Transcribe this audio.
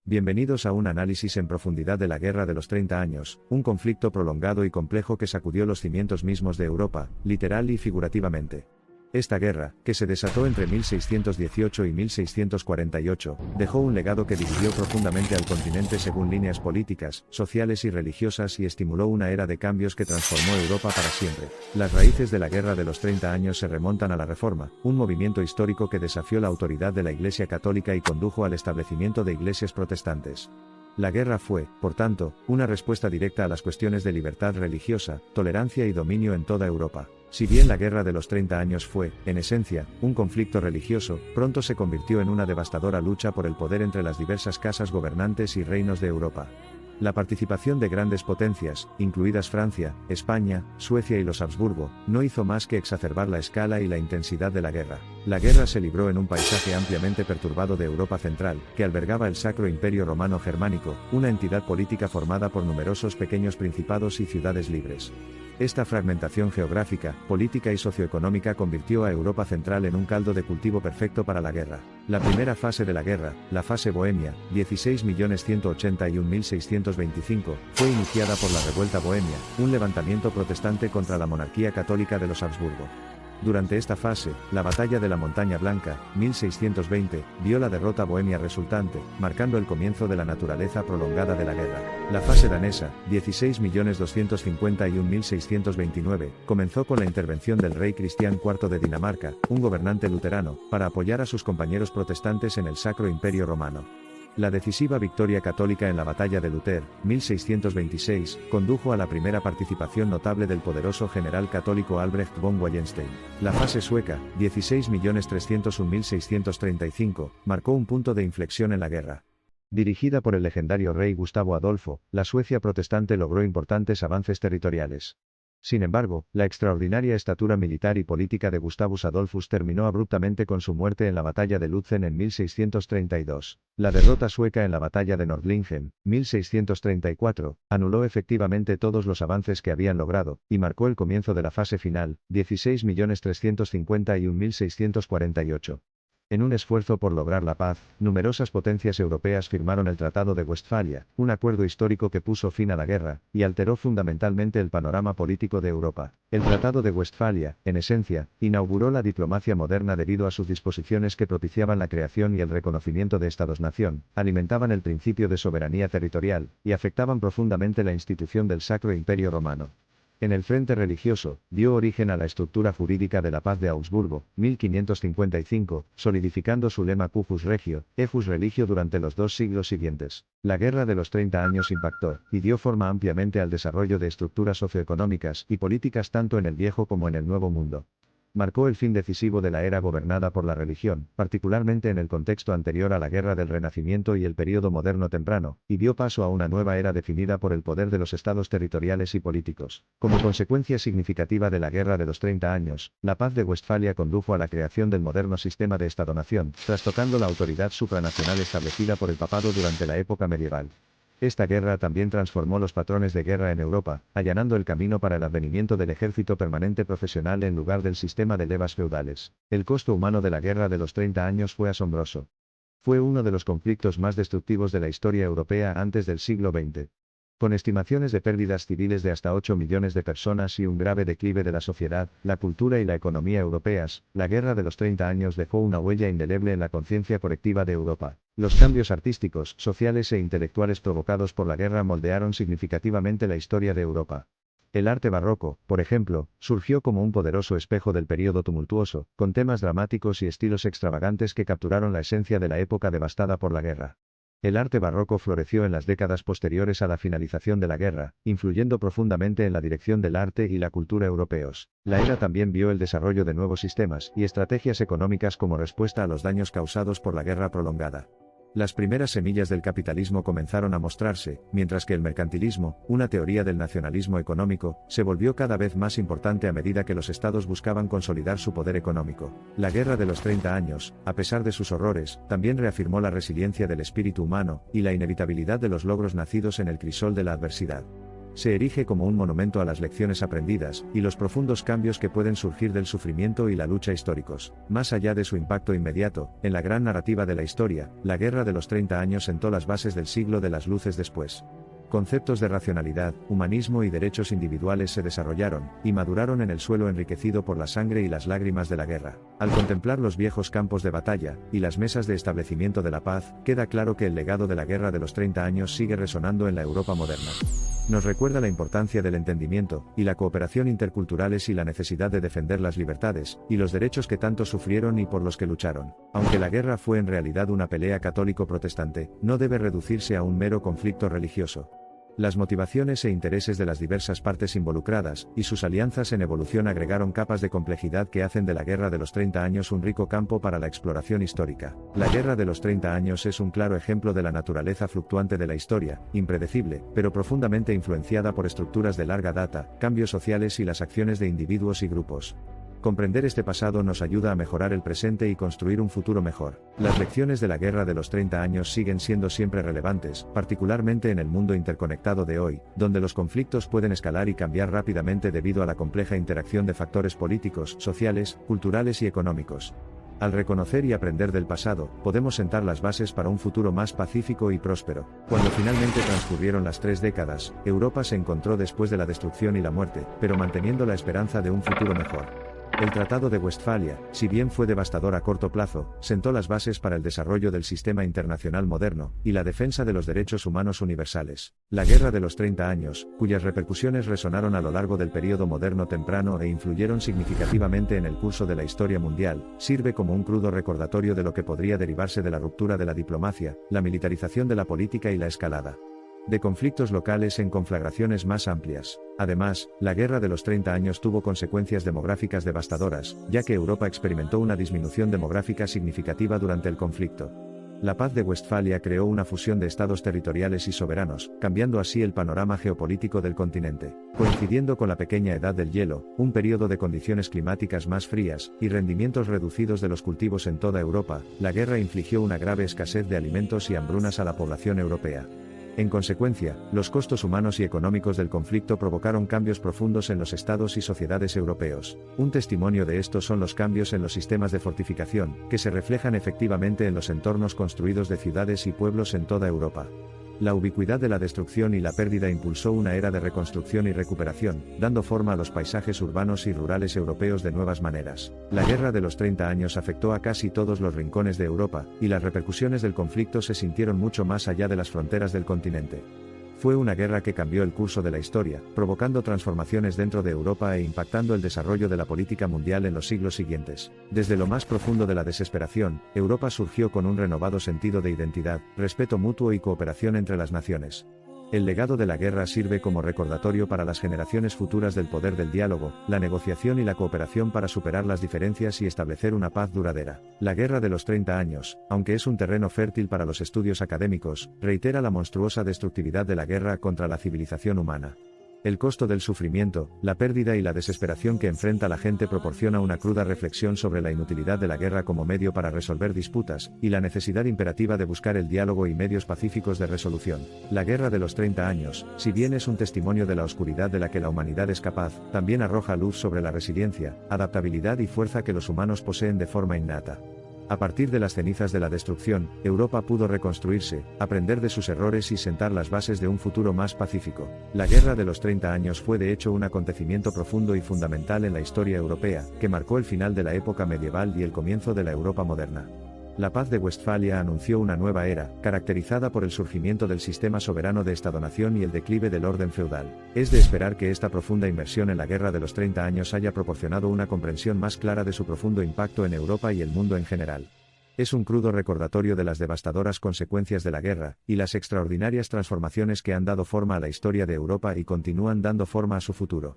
Bienvenidos a un análisis en profundidad de la Guerra de los 30 años, un conflicto prolongado y complejo que sacudió los cimientos mismos de Europa, literal y figurativamente. Esta guerra, que se desató entre 1618 y 1648, dejó un legado que dividió profundamente al continente según líneas políticas, sociales y religiosas y estimuló una era de cambios que transformó Europa para siempre. Las raíces de la Guerra de los 30 años se remontan a la Reforma, un movimiento histórico que desafió la autoridad de la Iglesia Católica y condujo al establecimiento de iglesias protestantes. La guerra fue, por tanto, una respuesta directa a las cuestiones de libertad religiosa, tolerancia y dominio en toda Europa. Si bien la Guerra de los 30 años fue, en esencia, un conflicto religioso, pronto se convirtió en una devastadora lucha por el poder entre las diversas casas gobernantes y reinos de Europa. La participación de grandes potencias, incluidas Francia, España, Suecia y los Habsburgo, no hizo más que exacerbar la escala y la intensidad de la guerra. La guerra se libró en un paisaje ampliamente perturbado de Europa central, que albergaba el Sacro Imperio Romano Germánico, una entidad política formada por numerosos pequeños principados y ciudades libres. Esta fragmentación geográfica, política y socioeconómica convirtió a Europa central en un caldo de cultivo perfecto para la guerra. La primera fase de la guerra, la fase bohemia, 16.181.625, fue iniciada por la Revuelta Bohemia, un levantamiento protestante contra la monarquía católica de los Habsburgo. Durante esta fase, la Batalla de la Montaña Blanca, 1620, vio la derrota bohemia resultante, marcando el comienzo de la naturaleza prolongada de la guerra. La fase danesa, 16.251.629, comenzó con la intervención del rey Cristián IV de Dinamarca, un gobernante luterano, para apoyar a sus compañeros protestantes en el Sacro Imperio Romano. La decisiva victoria católica en la Batalla de Lutter, 1626, condujo a la primera participación notable del poderoso general católico Albrecht von Wallenstein. La fase sueca, 16.301.635, marcó un punto de inflexión en la guerra. Dirigida por el legendario rey Gustavo Adolfo, la Suecia protestante logró importantes avances territoriales. Sin embargo, la extraordinaria estatura militar y política de Gustavus Adolphus terminó abruptamente con su muerte en la batalla de Lützen en 1632. La derrota sueca en la batalla de Nordlingen, 1634, anuló efectivamente todos los avances que habían logrado, y marcó el comienzo de la fase final, 16.351.648. En un esfuerzo por lograr la paz, numerosas potencias europeas firmaron el Tratado de Westfalia, un acuerdo histórico que puso fin a la guerra, y alteró fundamentalmente el panorama político de Europa. El Tratado de Westfalia, en esencia, inauguró la diplomacia moderna debido a sus disposiciones que propiciaban la creación y el reconocimiento de Estados-nación, alimentaban el principio de soberanía territorial, y afectaban profundamente la institución del Sacro Imperio Romano. En el frente religioso, dio origen a la estructura jurídica de la Paz de Augsburgo, 1555, solidificando su lema Cuius Regio, Ejus Religio durante los 2 siglos siguientes. La Guerra de los 30 años impactó, y dio forma ampliamente al desarrollo de estructuras socioeconómicas y políticas tanto en el Viejo como en el Nuevo Mundo. Marcó el fin decisivo de la era gobernada por la religión, particularmente en el contexto anterior a la Guerra del Renacimiento y el período moderno temprano, y dio paso a una nueva era definida por el poder de los estados territoriales y políticos. Como consecuencia significativa de la Guerra de los 30 años, la Paz de Westfalia condujo a la creación del moderno sistema de Estado-nación, trastocando la autoridad supranacional establecida por el papado durante la época medieval. Esta guerra también transformó los patrones de guerra en Europa, allanando el camino para el advenimiento del ejército permanente profesional en lugar del sistema de levas feudales. El costo humano de la Guerra de los 30 años fue asombroso. Fue uno de los conflictos más destructivos de la historia europea antes del siglo XX. Con estimaciones de pérdidas civiles de hasta 8 millones de personas y un grave declive de la sociedad, la cultura y la economía europeas, la Guerra de los 30 años dejó una huella indeleble en la conciencia colectiva de Europa. Los cambios artísticos, sociales e intelectuales provocados por la guerra moldearon significativamente la historia de Europa. El arte barroco, por ejemplo, surgió como un poderoso espejo del período tumultuoso, con temas dramáticos y estilos extravagantes que capturaron la esencia de la época devastada por la guerra. El arte barroco floreció en las décadas posteriores a la finalización de la guerra, influyendo profundamente en la dirección del arte y la cultura europeos. La era también vio el desarrollo de nuevos sistemas y estrategias económicas como respuesta a los daños causados por la guerra prolongada. Las primeras semillas del capitalismo comenzaron a mostrarse, mientras que el mercantilismo, una teoría del nacionalismo económico, se volvió cada vez más importante a medida que los estados buscaban consolidar su poder económico. La Guerra de los 30 años, a pesar de sus horrores, también reafirmó la resiliencia del espíritu humano, y la inevitabilidad de los logros nacidos en el crisol de la adversidad. Se erige como un monumento a las lecciones aprendidas, y los profundos cambios que pueden surgir del sufrimiento y la lucha históricos. Más allá de su impacto inmediato, en la gran narrativa de la historia, la Guerra de los 30 años sentó las bases del siglo de las luces después. Conceptos de racionalidad, humanismo y derechos individuales se desarrollaron, y maduraron en el suelo enriquecido por la sangre y las lágrimas de la guerra. Al contemplar los viejos campos de batalla, y las mesas de establecimiento de la paz, queda claro que el legado de la Guerra de los 30 años sigue resonando en la Europa moderna. Nos recuerda la importancia del entendimiento, y la cooperación interculturales y la necesidad de defender las libertades, y los derechos que tanto sufrieron y por los que lucharon. Aunque la guerra fue en realidad una pelea católico-protestante, no debe reducirse a un mero conflicto religioso. Las motivaciones e intereses de las diversas partes involucradas, y sus alianzas en evolución agregaron capas de complejidad que hacen de la Guerra de los 30 años un rico campo para la exploración histórica. La Guerra de los 30 años es un claro ejemplo de la naturaleza fluctuante de la historia, impredecible, pero profundamente influenciada por estructuras de larga data, cambios sociales y las acciones de individuos y grupos. Comprender este pasado nos ayuda a mejorar el presente y construir un futuro mejor. Las lecciones de la Guerra de los 30 años siguen siendo siempre relevantes, particularmente en el mundo interconectado de hoy, donde los conflictos pueden escalar y cambiar rápidamente debido a la compleja interacción de factores políticos, sociales, culturales y económicos. Al reconocer y aprender del pasado, podemos sentar las bases para un futuro más pacífico y próspero. Cuando finalmente transcurrieron las 3 décadas, Europa se encontró después de la destrucción y la muerte, pero manteniendo la esperanza de un futuro mejor. El Tratado de Westfalia, si bien fue devastador a corto plazo, sentó las bases para el desarrollo del sistema internacional moderno, y la defensa de los derechos humanos universales. La Guerra de los 30 años, cuyas repercusiones resonaron a lo largo del período moderno temprano e influyeron significativamente en el curso de la historia mundial, sirve como un crudo recordatorio de lo que podría derivarse de la ruptura de la diplomacia, la militarización de la política y la escalada de conflictos locales en conflagraciones más amplias. Además, la Guerra de los 30 años tuvo consecuencias demográficas devastadoras, ya que Europa experimentó una disminución demográfica significativa durante el conflicto. La Paz de Westfalia creó una fusión de estados territoriales y soberanos, cambiando así el panorama geopolítico del continente. Coincidiendo con la pequeña edad del hielo, un periodo de condiciones climáticas más frías, y rendimientos reducidos de los cultivos en toda Europa, la guerra infligió una grave escasez de alimentos y hambrunas a la población europea. En consecuencia, los costos humanos y económicos del conflicto provocaron cambios profundos en los estados y sociedades europeos. Un testimonio de esto son los cambios en los sistemas de fortificación, que se reflejan efectivamente en los entornos construidos de ciudades y pueblos en toda Europa. La ubicuidad de la destrucción y la pérdida impulsó una era de reconstrucción y recuperación, dando forma a los paisajes urbanos y rurales europeos de nuevas maneras. La Guerra de los 30 años afectó a casi todos los rincones de Europa, y las repercusiones del conflicto se sintieron mucho más allá de las fronteras del continente. Fue una guerra que cambió el curso de la historia, provocando transformaciones dentro de Europa e impactando el desarrollo de la política mundial en los siglos siguientes. Desde lo más profundo de la desesperación, Europa surgió con un renovado sentido de identidad, respeto mutuo y cooperación entre las naciones. El legado de la guerra sirve como recordatorio para las generaciones futuras del poder del diálogo, la negociación y la cooperación para superar las diferencias y establecer una paz duradera. La Guerra de los 30 años, aunque es un terreno fértil para los estudios académicos, reitera la monstruosa destructividad de la guerra contra la civilización humana. El costo del sufrimiento, la pérdida y la desesperación que enfrenta la gente proporciona una cruda reflexión sobre la inutilidad de la guerra como medio para resolver disputas, y la necesidad imperativa de buscar el diálogo y medios pacíficos de resolución. La Guerra de los 30 años, si bien es un testimonio de la oscuridad de la que la humanidad es capaz, también arroja luz sobre la resiliencia, adaptabilidad y fuerza que los humanos poseen de forma innata. A partir de las cenizas de la destrucción, Europa pudo reconstruirse, aprender de sus errores y sentar las bases de un futuro más pacífico. La Guerra de los 30 años fue de hecho un acontecimiento profundo y fundamental en la historia europea, que marcó el final de la época medieval y el comienzo de la Europa moderna. La Paz de Westfalia anunció una nueva era, caracterizada por el surgimiento del sistema soberano de Estado-nación y el declive del orden feudal. Es de esperar que esta profunda inmersión en la Guerra de los 30 años haya proporcionado una comprensión más clara de su profundo impacto en Europa y el mundo en general. Es un crudo recordatorio de las devastadoras consecuencias de la guerra, y las extraordinarias transformaciones que han dado forma a la historia de Europa y continúan dando forma a su futuro.